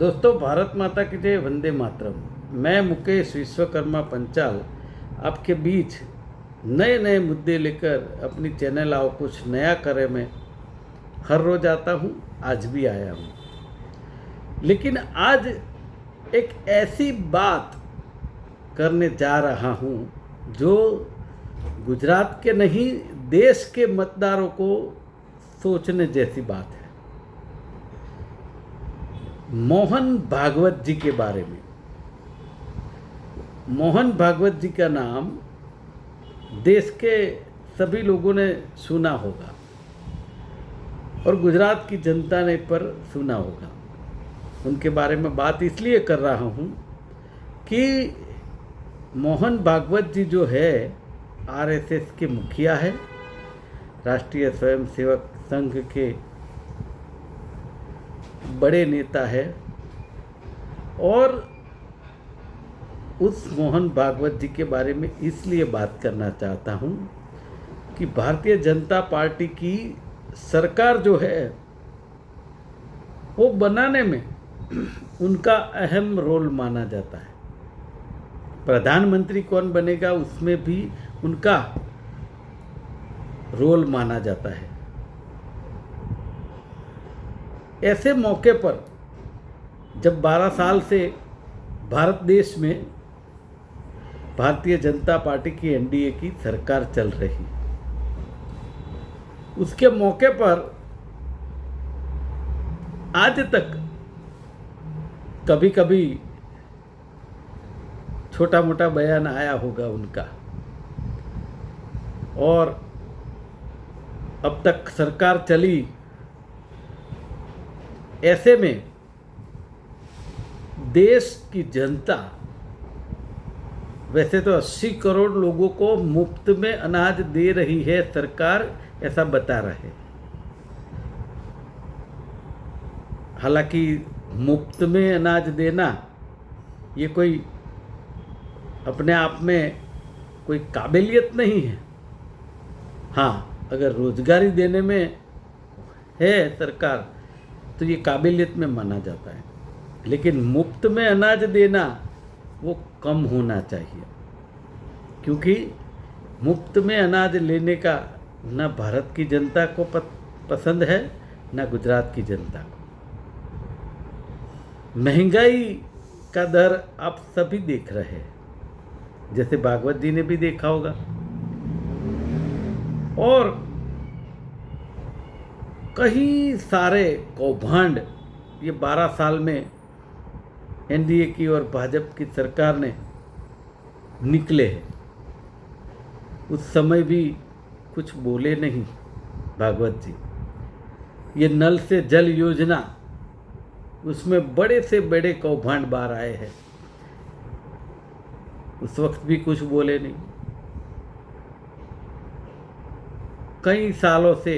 दोस्तों, भारत माता की जय, वंदे मातरम। मैं मुकेश विश्वकर्मा पंचाल आपके बीच नए नए मुद्दे लेकर अपनी चैनल आओ कुछ नया करे में हर रोज आता हूँ। आज भी आया हूँ, लेकिन आज एक ऐसी बात करने जा रहा हूँ जो गुजरात के नहीं देश के मतदारों को सोचने जैसी बात है। मोहन भागवत जी के बारे में। मोहन भागवत जी का नाम देश के सभी लोगों ने सुना होगा और गुजरात की जनता ने पर सुना होगा। उनके बारे में बात इसलिए कर रहा हूँ कि मोहन भागवत जी जो है आरएसएस के मुखिया है, राष्ट्रीय स्वयंसेवक संघ के बड़े नेता है और उस मोहन भागवत जी के बारे में इसलिए बात करना चाहता हूँ कि भारतीय जनता पार्टी की सरकार जो है वो बनाने में उनका अहम रोल माना जाता है। प्रधानमंत्री कौन बनेगा उसमें भी उनका रोल माना जाता है। ऐसे मौके पर जब 12 साल से भारत देश में भारतीय जनता पार्टी की एनडीए की सरकार चल रही, उसके मौके पर आज तक कभी कभी छोटा मोटा बयान आया होगा उनका, और अब तक सरकार चली। ऐसे में देश की जनता, वैसे तो 80 करोड़ लोगों को मुफ्त में अनाज दे रही है सरकार, ऐसा बता रहे। हालांकि मुफ्त में अनाज देना ये कोई अपने आप में कोई काबिलियत नहीं है। हाँ, अगर रोजगारी देने में है सरकार तो ये काबिलियत में माना जाता है, लेकिन मुफ्त में अनाज देना वो कम होना चाहिए, क्योंकि मुफ्त में अनाज लेने का ना भारत की जनता को पसंद है ना गुजरात की जनता को। महंगाई का दर आप सभी देख रहे हैं, जैसे भागवत जी ने भी देखा होगा, और कई सारे कौभांड ये 12 साल में एनडीए की और भाजपा की सरकार ने निकले हैं। उस समय भी कुछ बोले नहीं भागवत जी। ये नल से जल योजना, उसमें बड़े से बड़े कौभांड बाहर आए हैं, उस वक्त भी कुछ बोले नहीं। कई सालों से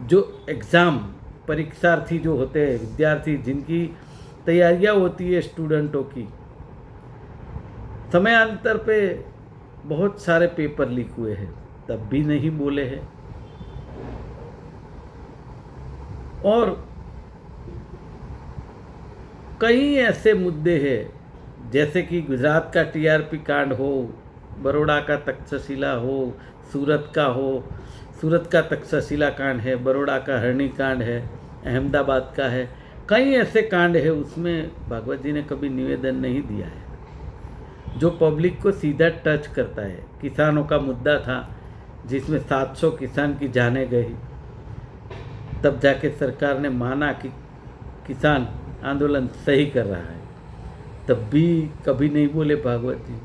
जो एग्ज़ाम परीक्षार्थी जो होते हैं, विद्यार्थी जिनकी तैयारियां होती है स्टूडेंटों की, समयांतर पे बहुत सारे पेपर लीक हुए हैं, तब भी नहीं बोले हैं। और कई ऐसे मुद्दे हैं जैसे कि गुजरात का टीआरपी कांड हो, बड़ौदा का तक्षशिला हो, सूरत का तक्षशिला कांड है, बड़ौदा का हरणी कांड है, अहमदाबाद का है। कई ऐसे कांड है, उसमें भागवत जी ने कभी निवेदन नहीं दिया है जो पब्लिक को सीधा टच करता है। किसानों का मुद्दा था जिसमें 700 किसान की जानें गई, तब जाके सरकार ने माना कि किसान आंदोलन सही कर रहा है, तब भी कभी नहीं बोले भागवत जी।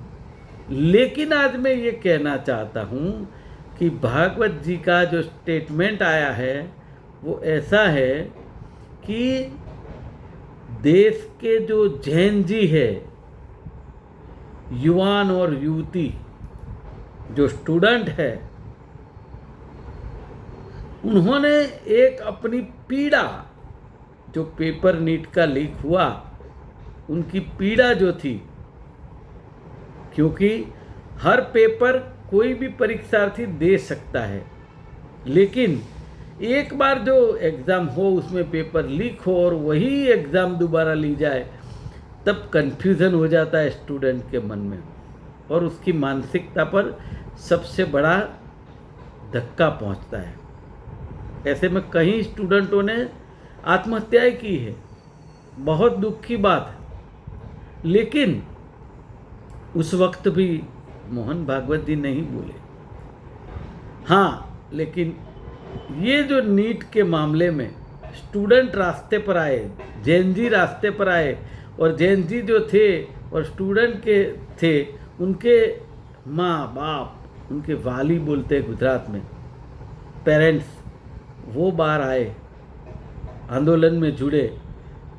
लेकिन आज मैं ये कहना चाहता हूँ कि भागवत जी का जो स्टेटमेंट आया है वो ऐसा है कि देश के जो जैन जी है, युवान और युवती जो स्टूडेंट है, उन्होंने एक अपनी पीड़ा, जो पेपर नीट का लीक हुआ, उनकी पीड़ा जो थी, क्योंकि हर पेपर कोई भी परीक्षार्थी दे सकता है, लेकिन एक बार जो एग्ज़ाम हो उसमें पेपर लीक हो और वही एग्ज़ाम दोबारा ली जाए, तब कन्फ्यूज़न हो जाता है स्टूडेंट के मन में और उसकी मानसिकता पर सबसे बड़ा धक्का पहुंचता है। ऐसे में कई स्टूडेंटों ने आत्महत्याएं की है, बहुत दुख की बात है। लेकिन उस वक्त भी मोहन भागवत जी नहीं बोले। हाँ, लेकिन ये जो नीट के मामले में स्टूडेंट रास्ते पर आए, जैन जी रास्ते पर आए, और जैन जी जो थे और स्टूडेंट के थे, उनके माँ बाप, उनके वाली बोलते हैं गुजरात में, पेरेंट्स, वो बाहर आए, आंदोलन में जुड़े,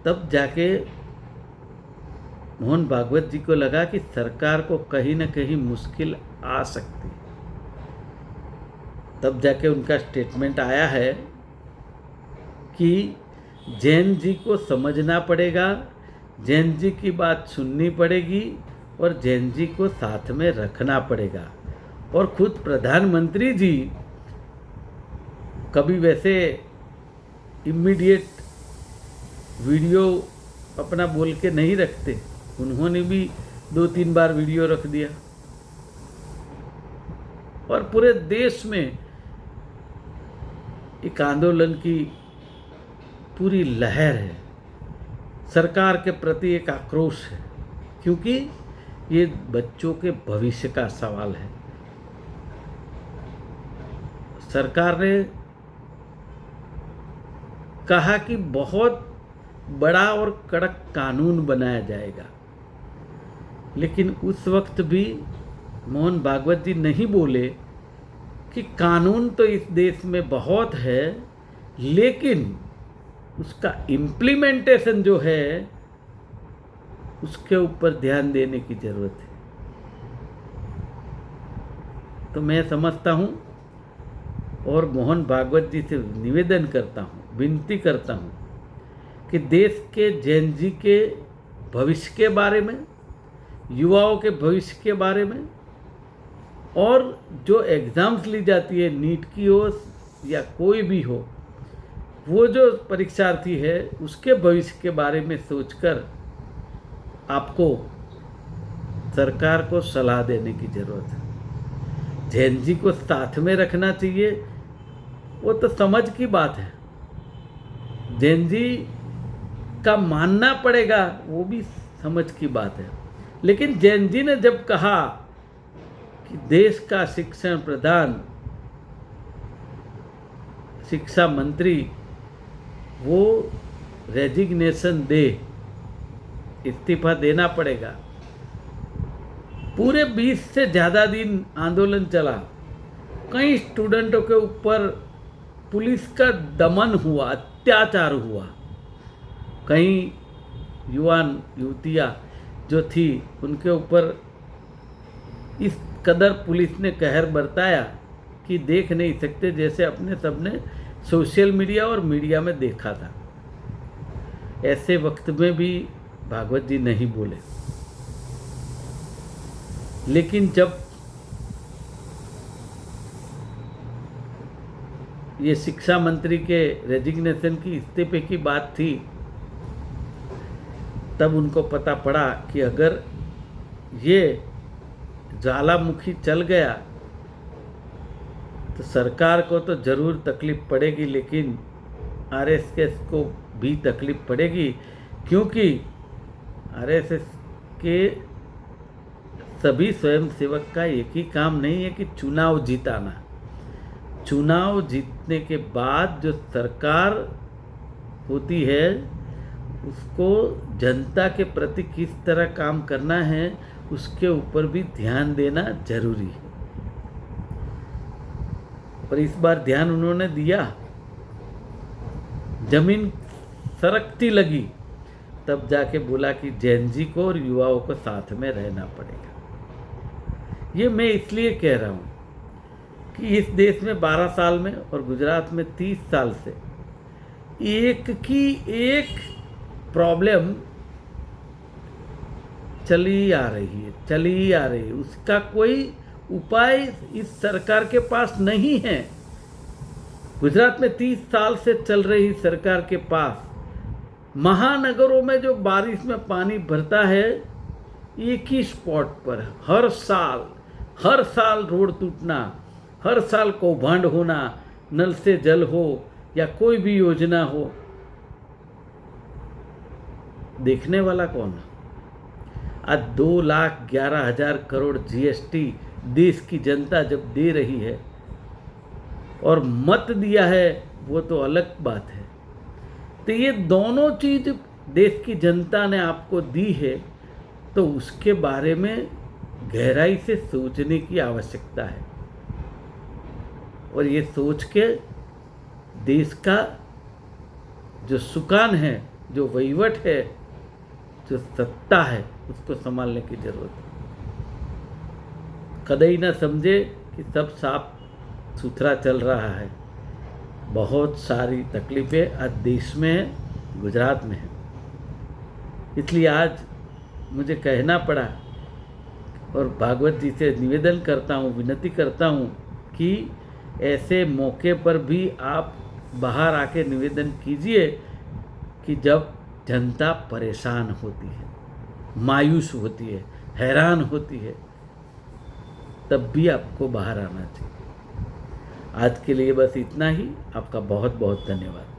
तब जाके मोहन भागवत जी को लगा कि सरकार को कहीं ना कहीं मुश्किल आ सकती। तब जाके उनका स्टेटमेंट आया है कि जैन जी को समझना पड़ेगा, जैन जी की बात सुननी पड़ेगी और जैन जी को साथ में रखना पड़ेगा। और खुद प्रधानमंत्री जी कभी वैसे इमीडिएट वीडियो अपना बोल के नहीं रखते, उन्होंने भी 2-3 बार वीडियो रख दिया और पूरे देश में एक आंदोलन की पूरी लहर है, सरकार के प्रति एक आक्रोश है, क्योंकि ये बच्चों के भविष्य का सवाल है। सरकार ने कहा कि बहुत बड़ा और कड़क कानून बनाया जाएगा, लेकिन उस वक्त भी मोहन भागवत जी नहीं बोले कि कानून तो इस देश में बहुत है, लेकिन उसका इम्प्लीमेंटेशन जो है उसके ऊपर ध्यान देने की ज़रूरत है। तो मैं समझता हूँ और मोहन भागवत जी से निवेदन करता हूँ, विनती करता हूँ कि देश के जैन जी के भविष्य के बारे में, युवाओं के भविष्य के बारे में, और जो एग्ज़ाम्स ली जाती है, नीट की हो या कोई भी हो, वो जो परीक्षार्थी है उसके भविष्य के बारे में सोचकर आपको सरकार को सलाह देने की ज़रूरत है। जैन जी को साथ में रखना चाहिए, वो तो समझ की बात है, जैन जी का मानना पड़ेगा, वो भी समझ की बात है। लेकिन जैन जी ने जब कहा कि देश का शिक्षण प्रधान, शिक्षा मंत्री वो रेजिग्नेशन दे, इस्तीफा देना पड़ेगा। पूरे 20 से ज़्यादा दिन आंदोलन चला, कई स्टूडेंटों के ऊपर पुलिस का दमन हुआ, अत्याचार हुआ, कई युवान युवतियाँ जो थी उनके ऊपर इस कदर पुलिस ने कहर बरताया कि देख नहीं सकते, जैसे अपने सबने सोशल मीडिया और मीडिया में देखा था। ऐसे वक्त में भी भागवत जी नहीं बोले, लेकिन जब ये शिक्षा मंत्री के रेजिग्नेशन की, इस्तीफे की बात थी, तब उनको पता पड़ा कि अगर ये ज्वालामुखी चल गया तो सरकार को तो ज़रूर तकलीफ पड़ेगी, लेकिन आरएसएस को भी तकलीफ पड़ेगी, क्योंकि आरएसएस के सभी स्वयंसेवक का एक ही काम नहीं है कि चुनाव जिताना। चुनाव जीतने के बाद जो सरकार होती है उसको जनता के प्रति किस तरह काम करना है, उसके ऊपर भी ध्यान देना जरूरी है। और इस बार ध्यान उन्होंने दिया, जमीन सरकती लगी, तब जाके बोला कि जैन जी को और युवाओं को साथ में रहना पड़ेगा। ये मैं इसलिए कह रहा हूँ कि इस देश में 12 साल में और गुजरात में 30 साल से एक की एक प्रॉब्लम चली आ रही है, उसका कोई उपाय इस सरकार के पास नहीं है। गुजरात में 30 साल से चल रही सरकार के पास महानगरों में जो बारिश में पानी भरता है, एक ही स्पॉट पर हर साल रोड टूटना, हर साल कौभांड होना, नल से जल हो या कोई भी योजना हो, देखने वाला कौन है? आज 2,11,000 करोड़ जीएसटी देश की जनता जब दे रही है और मत दिया है, वो तो अलग बात है। तो ये दोनों चीज देश की जनता ने आपको दी है, तो उसके बारे में गहराई से सोचने की आवश्यकता है और ये सोच के देश का जो सुकान है, जो वहीवट है, जो सत्ता है, उसको संभालने की जरूरत है। कदई ना समझे कि सब साफ सुथरा चल रहा है। बहुत सारी तकलीफें आज देश में है, गुजरात में है। इसलिए आज मुझे कहना पड़ा और भागवत जी से निवेदन करता हूँ, विनती करता हूँ कि ऐसे मौके पर भी आप बाहर आके निवेदन कीजिए कि जब जनता परेशान होती है, मायूस होती है, हैरान होती है, तब भी आपको बाहर आना चाहिए। आज के लिए बस इतना ही। आपका बहुत बहुत धन्यवाद।